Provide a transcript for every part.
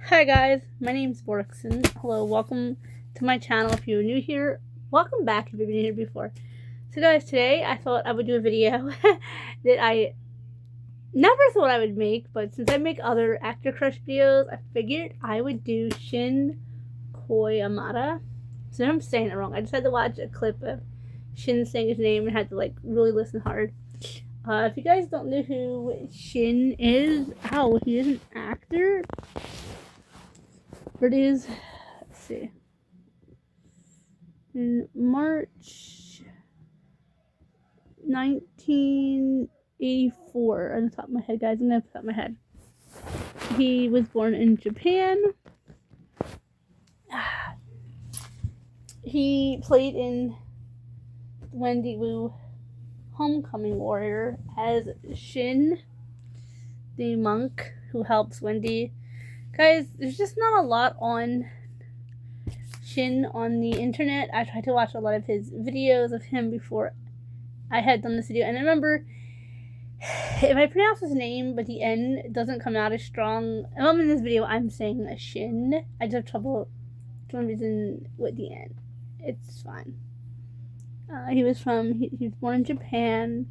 Hi guys, my name's Borkson. Hello, welcome to my channel. If you're new here, welcome back if you've been here before. So guys, today I thought I would do a video that I never thought I would make, but since I make other actor crush videos, I figured I would do Shin Koyamada. So I'm saying it wrong. I just had to watch a clip of Shin saying his name and had to really listen hard. If you guys don't know who Shin is, he is an actor. But it is, let's see, in March 1984, on the top of my head, guys, I'm gonna top of my head. He was born in Japan. He played in Wendy Wu Homecoming Warrior as Shin, the monk who helps Wendy. Guys, there's just not a lot on Shin on the internet. I tried to watch a lot of his videos of him before I had done this video, and I remember if I pronounce his name but the N doesn't come out as strong, in this video I'm saying a Shin. I just have trouble for some reason with the N. It's fine. He was born in Japan.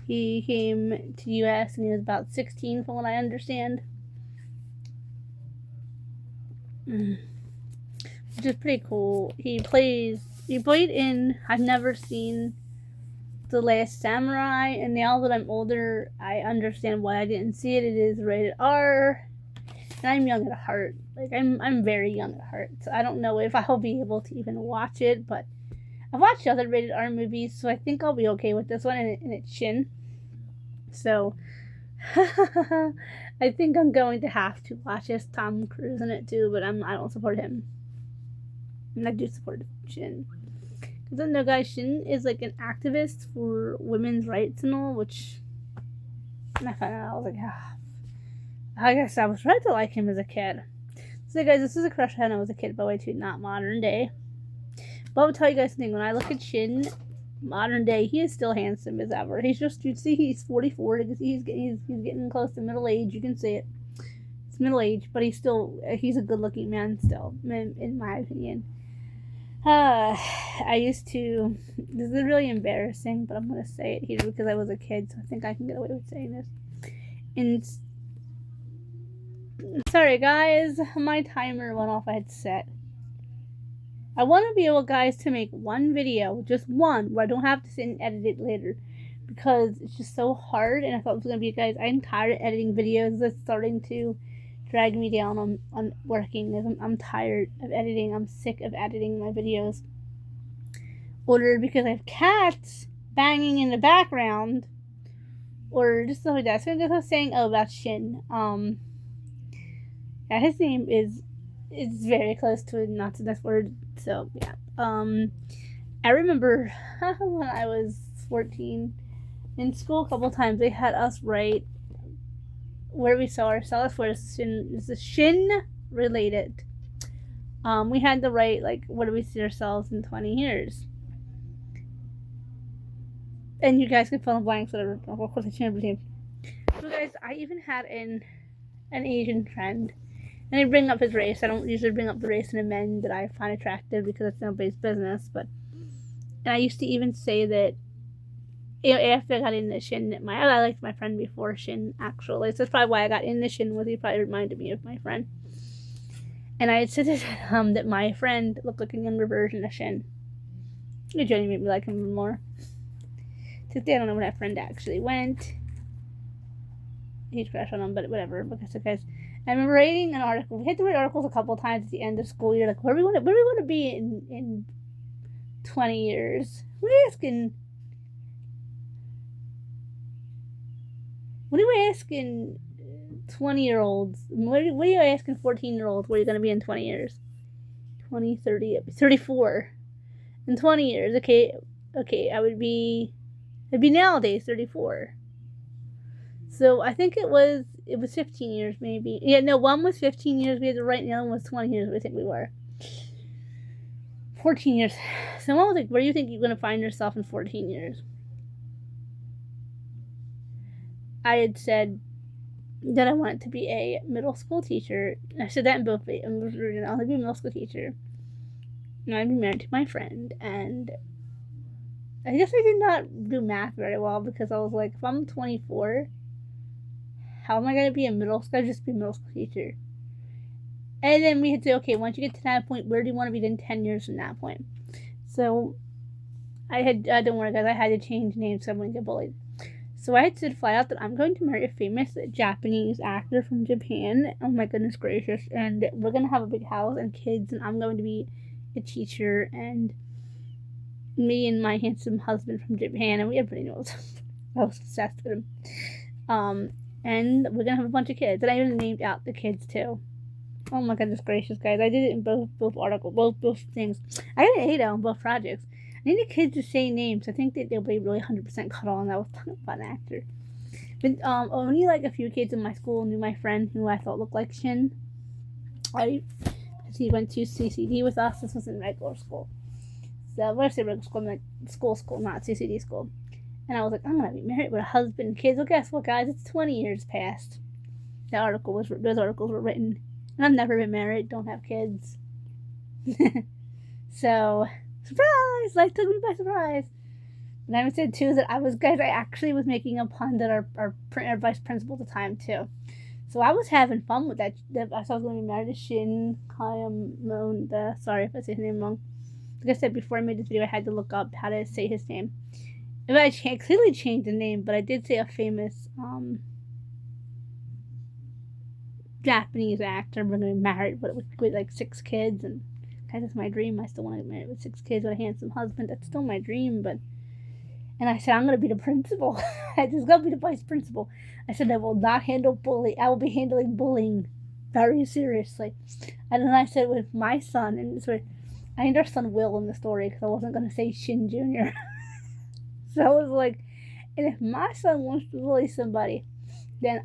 He came to the US and he was about 16 from what I understand. Which is pretty cool. He played in, I've never seen The Last Samurai, and now that I'm older, I understand why I didn't see it. It is rated R, and I'm young at heart. I'm very young at heart, so I don't know if I'll be able to even watch it, but I've watched other rated R movies, so I think I'll be okay with this one, and it's Shin. So, I think I'm going to have to watch this. Tom Cruise in it too, but I don't support him. And I do support Shin. Because I know, guys, Shin is like an activist for women's rights and all, which I found out, I was like, I guess I was right to like him as a kid. So, guys, this is a crush I had when I was a kid, by the way, too, not modern day. But I'll tell you guys something. When I look at Shin, modern day, he is still handsome as ever. He's just, you see, he's 44. You can see he's getting close to middle age. You can see it. It's middle age, but he's a good looking man still, in my opinion. I used to, this is really embarrassing, but I'm going to say it here because I was a kid, so I think I can get away with saying this. And, sorry guys, my timer went off. I had set. I want to be able, guys, to make one video, just one, where I don't have to sit and edit it later, because it's just so hard, and I thought it was going to be, guys, I'm tired of editing videos. It's starting to drag me down on working. I'm tired of editing. I'm sick of editing my videos. Or because I have cats banging in the background, or just stuff like that. So I was saying, about Shin. Yeah, his name is very close to a not the next word. So yeah. I remember when I was 14 in school, a couple times they had us write where we saw ourselves, where is the Shin related. We had to write where do we see ourselves in 20 years, and you guys can fill in blanks, whatever. Of course I can't believe. So guys, I even had an Asian friend, and I bring up his race. I don't usually bring up the race in the men that I find attractive because it's nobody's business. And I used to even say that, after I got into Shin, I liked my friend before Shin, actually. So that's probably why I got into Shin, was he probably reminded me of my friend. And I had said that my friend looked like a younger version of Shin. It genuinely made me like him more. Today I don't know where that friend actually went. He's crashed on him, but whatever. Okay, so guys, I remember reading an article. We had to read articles a couple times at the end of school year, where do we want to be in 20 years? What are you asking? What are you asking 20-year-olds? What are you asking 14-year-olds where you're going to be in 20 years? 20, 30, 34. In 20 years, okay, I'd be nowadays 34. So I think it was 15 years maybe. Yeah, no, one was 15 years we had to write, and the other one was 20 years I think we were. 14 years. So I was like, where do you think you're going to find yourself in 14 years? I had said that I wanted to be a middle school teacher. I said that in both versions. I want to be a middle school teacher. And I'd be married to my friend. And I guess I did not do math very well because I was like, if I'm 24, how am I going to be a middle school? I'd just be a middle school teacher. And then we had to say, okay, once you get to that point, where do you want to be in 10 years from that point? So don't worry guys, I had to change names so I wouldn't get bullied. So I had said flat out that I'm going to marry a famous Japanese actor from Japan. Oh my goodness gracious. And we're going to have a big house and kids, and I'm going to be a teacher, and me and my handsome husband from Japan, and we had pretty nose. I was obsessed with him. And we're going to have a bunch of kids. And I even named out the kids too. Oh my goodness gracious, guys. I did it in both articles, both things. I got an 8 on both projects. I need the kids to say names. I think that they'll be really 100% cut on. That was a fun actor. But only like a few kids in my school knew my friend who I thought looked like Shin. Because he went to CCD with us. This was in regular school. So when I say regular school, I meant school, not CCD school. And I was like, I'm gonna be married with a husband and kids. Well, guess what, guys? It's 20 years past. Those articles were written, and I've never been married. Don't have kids. So. Surprise! Life took me by surprise. And I said too that I actually was making a pun that our vice principal at the time too. So I was having fun with that. I thought I was going to be married to Shin koyamada. Sorry if I say his name wrong. Like I said before I made this video, I had to look up how to say his name. And I clearly changed the name, but I did say a famous Japanese actor. We're going to be married with like 6 kids, and that's my dream. I still want to get married with 6 kids with a handsome husband. That's still my dream. And I said, I'm going to be the principal. I just got to be the vice principal. I said, I will not handle bullying. I will be handling bullying very seriously. And then I said, with my son, and I named our son Will in the story because I wasn't going to say Shin Jr. So I was like, and if my son wants to bully somebody, then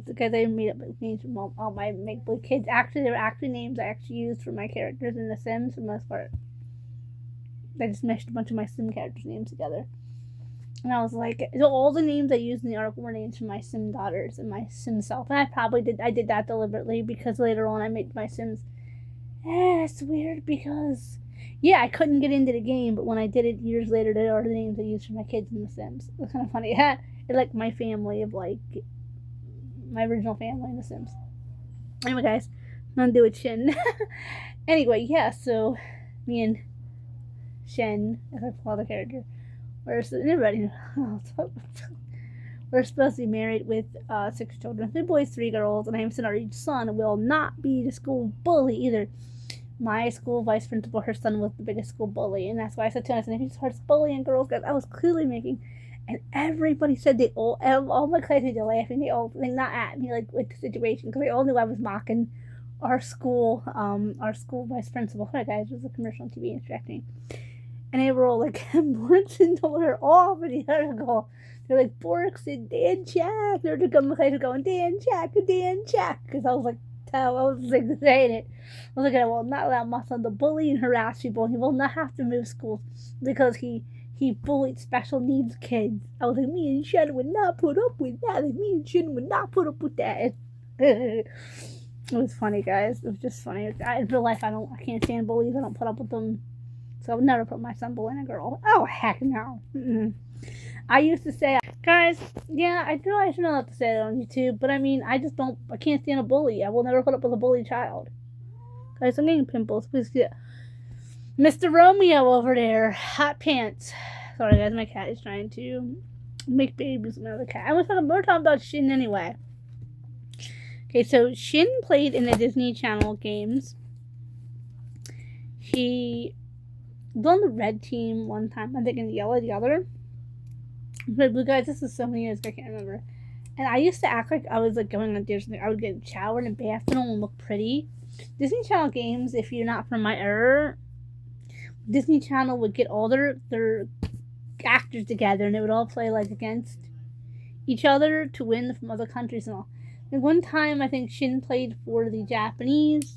because I made up names from all my make-believe kids. Actually, they were actually names I actually used for my characters in The Sims for the most part. I just meshed a bunch of my Sim characters' names together. And I was like, so all the names I used in the article were names for my Sim daughters and my Sim self. And I did that deliberately because later on I made my Sims. It's weird because, yeah, I couldn't get into the game, but when I did it years later, they are the names I used for my kids in The Sims. It was kind of funny. It's like my family of like, my original family in The Sims. Anyway, guys, I'm gonna do a Shin. Anyway, yeah, so me and Shin, if I call the character, we're supposed to be married with 6 children, 3 boys, 3 girls, and I am saying our son will not be the school bully either. My school vice principal, her son was the biggest school bully, and that's why I said to him, if he starts bullying girls, guys, I was clearly making. And everybody said all my classmates were laughing. They all, like, not at me, like, with the situation, because they all knew I was mocking our school vice principal. Hi guys, it was a commercial on TV instructing. And they were all like, Borkson told her off in the article. They're like, Borkson, Dan Jack. They're just going, Dan Jack, because I was like, saying it. I was like, I will not allow my son to bully and harass people. He will not have to move schools because he bullied special needs kids. I was like, me and Shen would not put up with that. It was funny, guys. It was just funny. In real life, I can't stand bullies. I don't put up with them. So I would never put my son bullying a girl. Oh, heck no. I used to say, guys, yeah, I know I should not have to say it on YouTube, but I mean, I can't stand a bully. I will never put up with a bully child. Guys, I'm getting pimples. Please get Mr. Romeo over there. Hot pants. Sorry, guys, my cat is trying to make babies with another cat. We're talking about Shin anyway. Okay, so Shin played in the Disney Channel games. He was on the red team one time, I think in the yellow the other. But blue, guys, this is so many years ago, I can't remember. And I used to act like I was like going on Disney. I would get showered and bathed and look pretty. Disney Channel games, if you're not from my era, Disney Channel would get all their actors together and they would all play like against each other to win from other countries and all. And one time I think Shin played for the Japanese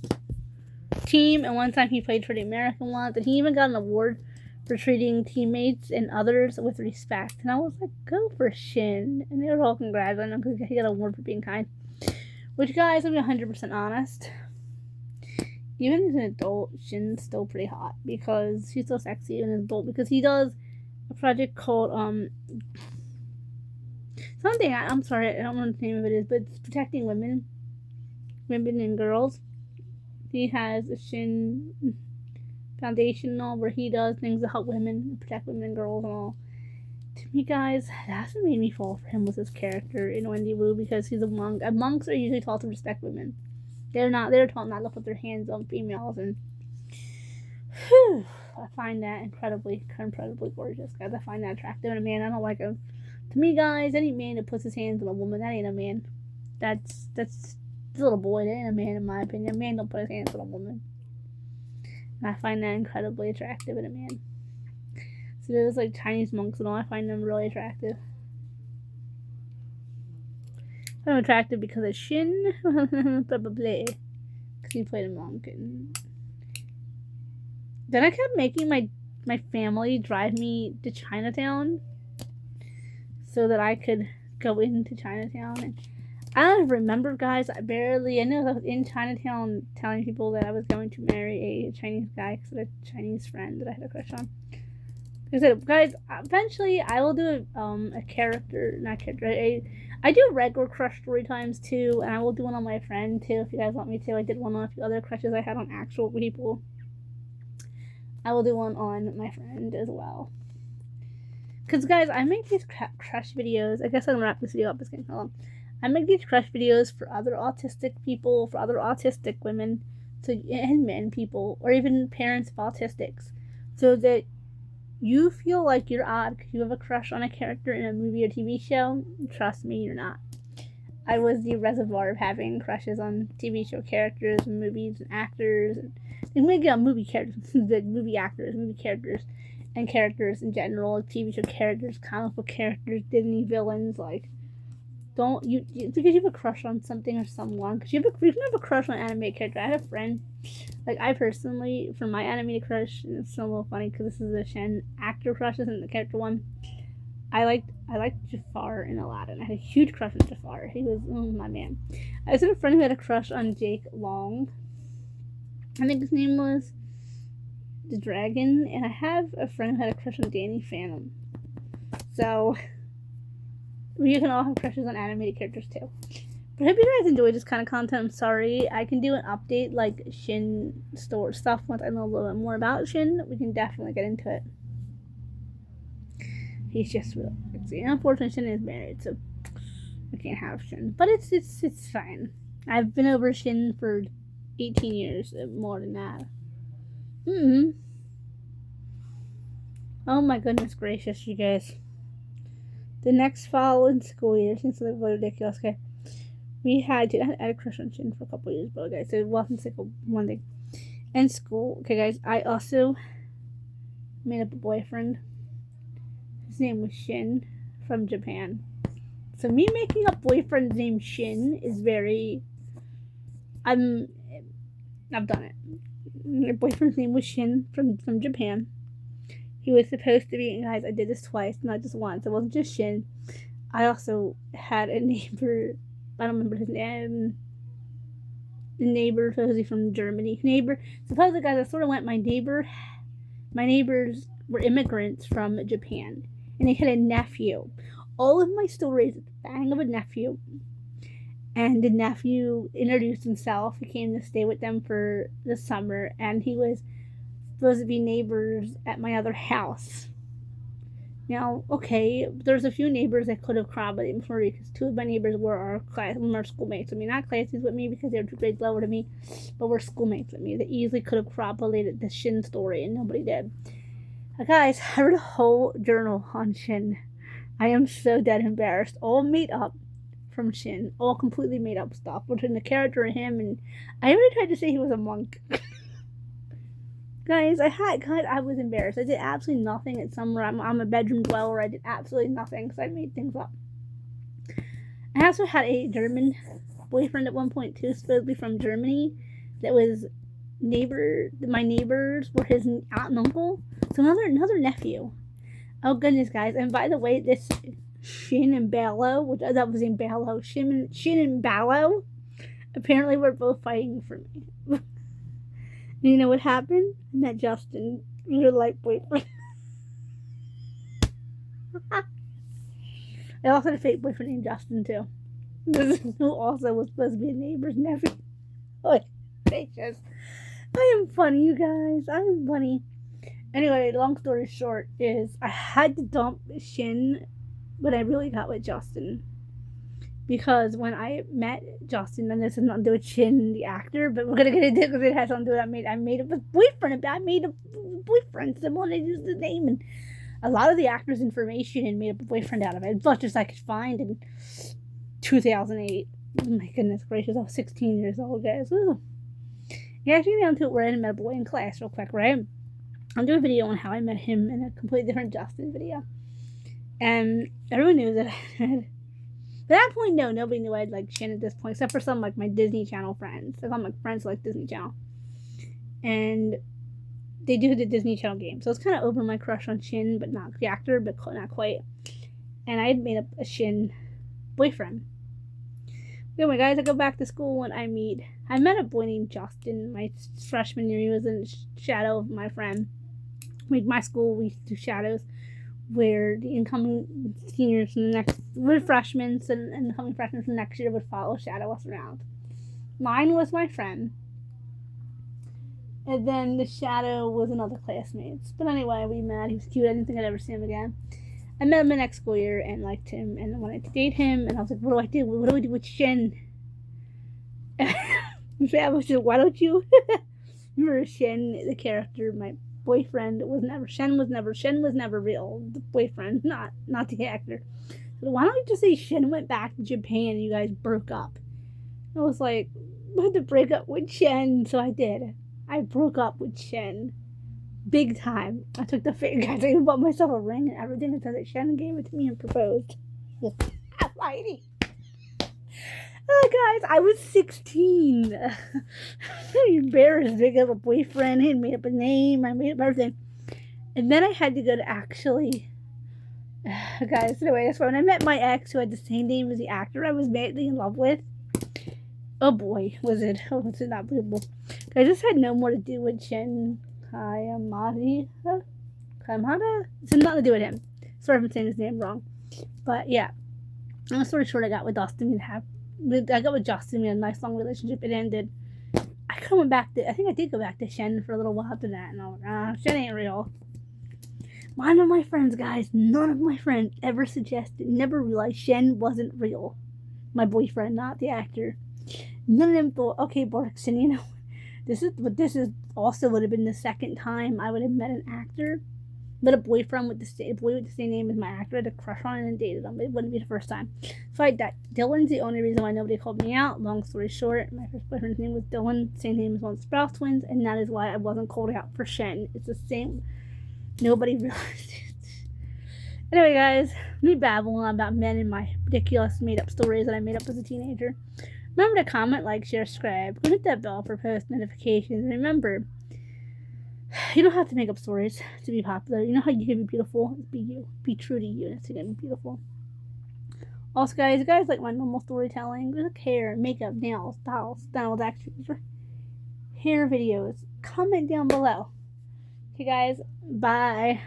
team, and one time he played for the American ones, and he even got an award for treating teammates and others with respect. And I was like, go for Shin. And they were all congratulating him because he got an award for being kind. Which, guys, I'll be 100% honest. Even as an adult, Shin's still pretty hot because she's so sexy even as an adult because he does a project called something. I'm sorry, I don't know what the name of it is, but it's protecting women and girls. He has a Shin Foundation and all where he does things to help women, protect women and girls and all. To me, guys, that's what made me fall for him was his character in Wendy Wu because he's a monk. And monks are usually taught to respect women. They're taught not to put their hands on females, and whew, I find that incredibly gorgeous, guys. I find that attractive in a man. I don't like him. To me, guys, any man that puts his hands on a woman, that ain't a man. That's a little boy. That ain't a man, in my opinion. A man don't put his hands on a woman, and I find that incredibly attractive in a man. So there's like Chinese monks and all. I find them really attractive. I'm attractive because of Shin, probably, because he played a monk. And then I kept making my family drive me to Chinatown so that I could go into Chinatown. And I don't remember, guys. I know I was in Chinatown telling people that I was going to marry a Chinese guy because I had a Chinese friend that I had a crush on. Like I said, guys, eventually I will do I do regular crush story times too, and I will do one on my friend too if you guys want me to. I did one on a few other crushes I had on actual people. I will do one on my friend as well. Because, guys, I make these crush videos. I guess I'm going to wrap this video up. It's getting long. I make these crush videos for other autistic people, for other autistic women, and men people, or even parents of autistics, so that you feel like you're odd because you have a crush on a character in a movie or TV show. Trust me, you're not. I was the reservoir of having crushes on TV show characters and movies and actors. And maybe on movie characters, movie actors, movie characters, and characters in general, like TV show characters, comic book characters, Disney villains. Like, don't you because you have a crush on something or someone? Because you can have a crush on an animated character. I have a friend. Like, I personally, for my animated crush, and it's so a little funny because this is a Shin actor crush, isn't the character one. I liked Jafar in Aladdin. I had a huge crush on Jafar. He was my man. I also had a friend who had a crush on Jake Long. I think his name was the Dragon, and I have a friend who had a crush on Danny Phantom. So we can all have crushes on animated characters too. But I hope you guys enjoy this kind of content. I'm sorry. I can do an update like Shin store stuff once I know a little bit more about Shin. We can definitely get into it. He's just really sexy. And unfortunately, Shin is married, so I can't have Shin. But it's fine. I've been over Shin for 18 years, more than that. Oh my goodness gracious, you guys. The next following school year, since it's really ridiculous, okay. I had a crush on Shin for a couple years, but okay, so it wasn't like one thing. In school, okay, guys, I also made up a boyfriend. His name was Shin from Japan. So me making up boyfriend's name Shin is I've done it. My boyfriend's name was Shin from Japan. He was supposed to be, and guys, I did this twice, not just once. It wasn't just Shin. I also had a neighbor. I don't remember his name. The neighbor, supposedly from Germany. Supposedly, guys, I sort of went. My neighbors were immigrants from Japan, and they had a nephew. All of my stories, the bang of a nephew, and the nephew introduced himself. He came to stay with them for the summer, and he was supposed to be neighbors at my other house. Now, okay, there's a few neighbors that could have corroborated for me because two of my neighbors were our schoolmates. I mean, not classmates with me because they were 2 grades lower than me, but were schoolmates with me. They easily could have corroborated the Shin story, and nobody did. Guys, I wrote a whole journal on Shin. I am so dead embarrassed. All made up from Shin. All completely made up stuff between the character and him, and I even tried to say he was a monk. Guys, I was embarrassed. I did absolutely nothing at summer. I'm a bedroom dweller. I did absolutely nothing because I made things up. I also had a German boyfriend at one point too, supposedly from Germany. That was my neighbors were his aunt and uncle. So another nephew. Oh goodness, guys! And by the way, this Shin and Ballo, which that was in Ballo, Shin and Ballo. Apparently, we're both fighting for me. You know what happened? I met Justin, your light boyfriend. I also had a fake boyfriend named Justin, too. Who also was supposed to be a neighbor's nephew. Oh, gracious. I am funny, you guys. I am funny. Anyway, long story short is I had to dump Shin when I really got with Justin. Because when I met Justin, and this is not to do with Shin, the actor, but we're gonna get into it because it has something to do with I made a boyfriend. I made a boyfriend. Someone I used the name and a lot of the actor's information and made up a boyfriend out of it, as much as I could find in 2008. Oh my goodness gracious, I was 16 years old, guys. Ooh. Yeah, actually down to it where I met a boy in class real quick, right? I'll do a video on how I met him in a completely different Justin video. And everyone knew that I had... At that point, no, nobody knew I had like Shin at this point, except for some like my Disney Channel friends. Like all my friends like Disney Channel. And they do the Disney Channel game. So it's kind of over my crush on Shin, but not the actor, but not quite. And I had made up a Shin boyfriend. Anyway, guys, I go back to school and I met a boy named Justin my freshman year. He was in the shadow of my friend. My school, we used to do shadows where the incoming seniors from the next, we're freshmen, so and incoming freshmen from next year would follow shadow us around. Mine was my friend. And then the shadow was another classmate's. But anyway, we met. He was cute. I didn't think I'd ever see him again. I met him the next school year and liked him and wanted to date him. And I was like, what do I do? What do I do with Shin? I was just, why don't you? Remember Shin, the character, my boyfriend, Shin was never real. The boyfriend, not the actor. So why don't you just say Shin went back to Japan and you guys broke up? I was like, I had to break up with Shin, so I did. I broke up with Shin. Big time. I took the guys, I even bought myself a ring and everything until that Shin gave it to me and proposed. I'm fighting. Oh, guys, I was 16. I'm embarrassed. I got a boyfriend. He had made up a name. I made up everything. And then I had to go to actually... guys, anyway, that's why when I met my ex who had the same name as the actor I was madly in love with, oh boy, was it not believable. I just had no more to do with Shin koyamada? It's nothing to do with him. Sorry if I'm saying his name wrong. But yeah, long story short, I got with Justin. We had a nice long relationship. It ended. I think I did go back to Shin for a little while after that. And I was like, Shin ain't real. None of my friends, guys, ever suggested, never realized Shin wasn't real. My boyfriend, not the actor. None of them thought, okay, Borkson, you know, this is also would have been the second time I would have met an actor. But a boyfriend with the same name as my actor, I had a crush on and dated him. But it wouldn't be the first time. So Dylan's the only reason why nobody called me out. Long story short, my first boyfriend's name was Dylan, same name as one of the Sprouse twins, and that is why I wasn't called out for Shin. It's the same. Nobody realized it. Anyway, guys, me babbling on about men and my ridiculous made-up stories that I made up as a teenager. Remember to comment, like, share, subscribe. Go hit that bell for post notifications. And remember, you don't have to make up stories to be popular. You know how you can be beautiful? Be you. Be true to you. That's going to be beautiful. Also, guys, you guys like my normal storytelling? Like hair, makeup, nails, styles, actions, hair videos. Comment down below. Okay, guys. Bye.